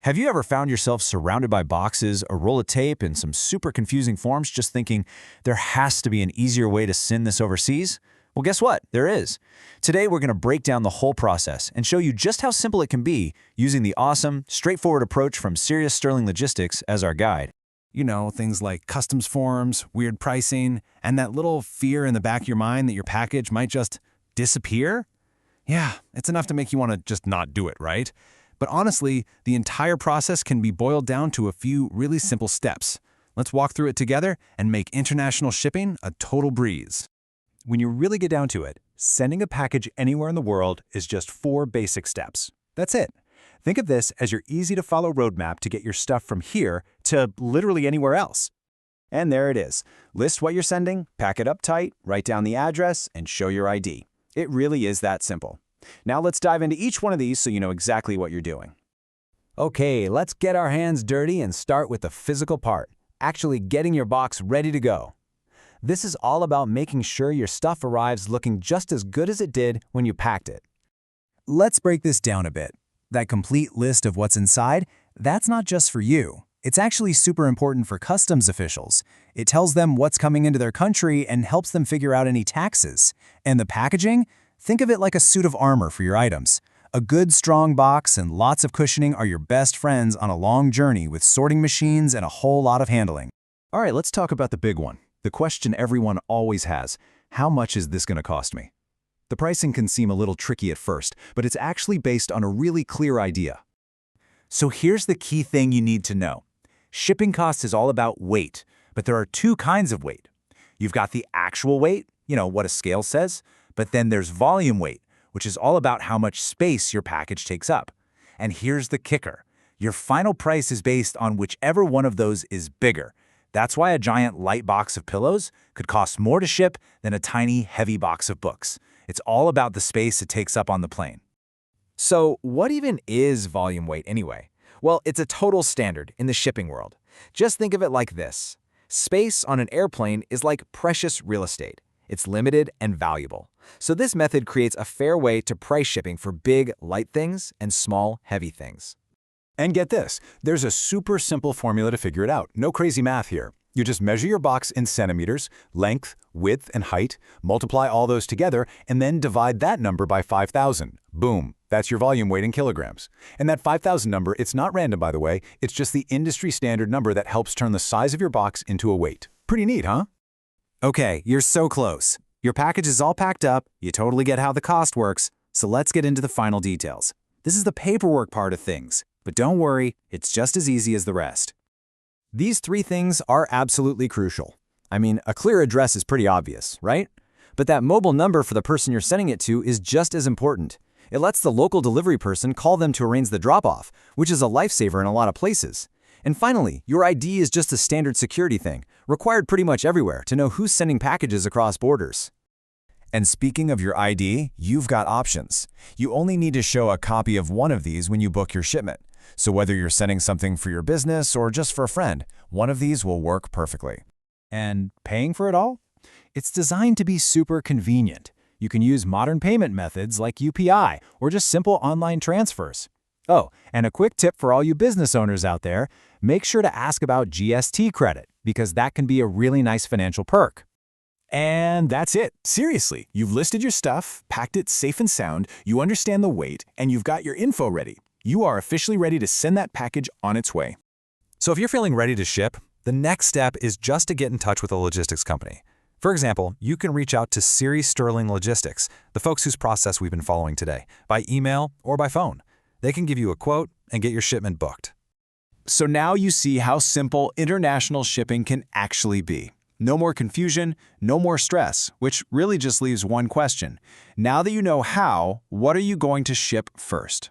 Have you ever found yourself surrounded by boxes, a roll of tape, and some super confusing forms just thinking, there has to be an easier way to send this overseas? Well, guess what? There is. Today, we're going to break down the whole process and show you just how simple it can be using the awesome, straightforward approach from Sirius Sterling Logistics as our guide. You know, things like customs forms, weird pricing, and that little fear in the back of your mind that your package might just disappear? Yeah, it's enough to make you want to just not do it, right? But honestly, the entire process can be boiled down to a few really simple steps. Let's walk through it together and make international shipping a total breeze. When you really get down to it, sending a package anywhere in the world is just 4 basic steps. That's it. Think of this as your easy-to-follow roadmap to get your stuff from here to literally anywhere else. And there it is. List what you're sending, pack it up tight, write down the address, and show your ID. It really is that simple. Now let's dive into each one of these so you know exactly what you're doing. Okay, let's get our hands dirty and start with the physical part, actually getting your box ready to go. This is all about making sure your stuff arrives looking just as good as it did when you packed it. Let's break this down a bit. That complete list of what's inside, that's not just for you. It's actually super important for customs officials. It tells them what's coming into their country and helps them figure out any taxes. And the packaging? Think of it like a suit of armor for your items. A good, strong box and lots of cushioning are your best friends on a long journey with sorting machines and a whole lot of handling. All right, let's talk about the big one. The question everyone always has, how much is this going to cost me? The pricing can seem a little tricky at first, but it's actually based on a really clear idea. So here's the key thing you need to know. Shipping cost is all about weight, but there are 2 kinds of weight. You've got the actual weight, what a scale says, but then there's volume weight, which is all about how much space your package takes up. And here's the kicker. Your final price is based on whichever one of those is bigger. That's why a giant light box of pillows could cost more to ship than a tiny, heavy box of books. It's all about the space it takes up on the plane. So what even is volume weight anyway? Well, it's a total standard in the shipping world. Just think of it like this. Space on an airplane is like precious real estate. It's limited and valuable. So this method creates a fair way to price shipping for big, light things and small, heavy things. And get this, there's a super simple formula to figure it out. No crazy math here. You just measure your box in centimeters, length, width, and height, multiply all those together, and then divide that number by 5,000. Boom, that's your volume weight in kilograms. And that 5,000 number, it's not random, by the way. It's just the industry standard number that helps turn the size of your box into a weight. Pretty neat, huh? Okay, you're so close. Your package is all packed up, you totally get how the cost works, so let's get into the final details. This is the paperwork part of things, but don't worry, it's just as easy as the rest. These 3 things are absolutely crucial. I mean, a clear address is pretty obvious, right? But that mobile number for the person you're sending it to is just as important. It lets the local delivery person call them to arrange the drop-off, which is a lifesaver in a lot of places. And finally, your ID is just a standard security thing, required pretty much everywhere to know who's sending packages across borders. And speaking of your ID, you've got options. You only need to show a copy of one of these when you book your shipment. So whether you're sending something for your business or just for a friend, one of these will work perfectly. And paying for it all? It's designed to be super convenient. You can use modern payment methods like UPI or just simple online transfers. Oh, and a quick tip for all you business owners out there, make sure to ask about GST credit because that can be a really nice financial perk. And that's it. Seriously, you've listed your stuff, packed it safe and sound, you understand the weight, and you've got your info ready. You are officially ready to send that package on its way. So if you're feeling ready to ship, the next step is just to get in touch with a logistics company. For example, you can reach out to Sirius Sterling Logistics, the folks whose process we've been following today, by email or by phone. They can give you a quote and get your shipment booked. So now you see how simple international shipping can actually be. No more confusion, no more stress, which really just leaves one question. Now that you know how, what are you going to ship first?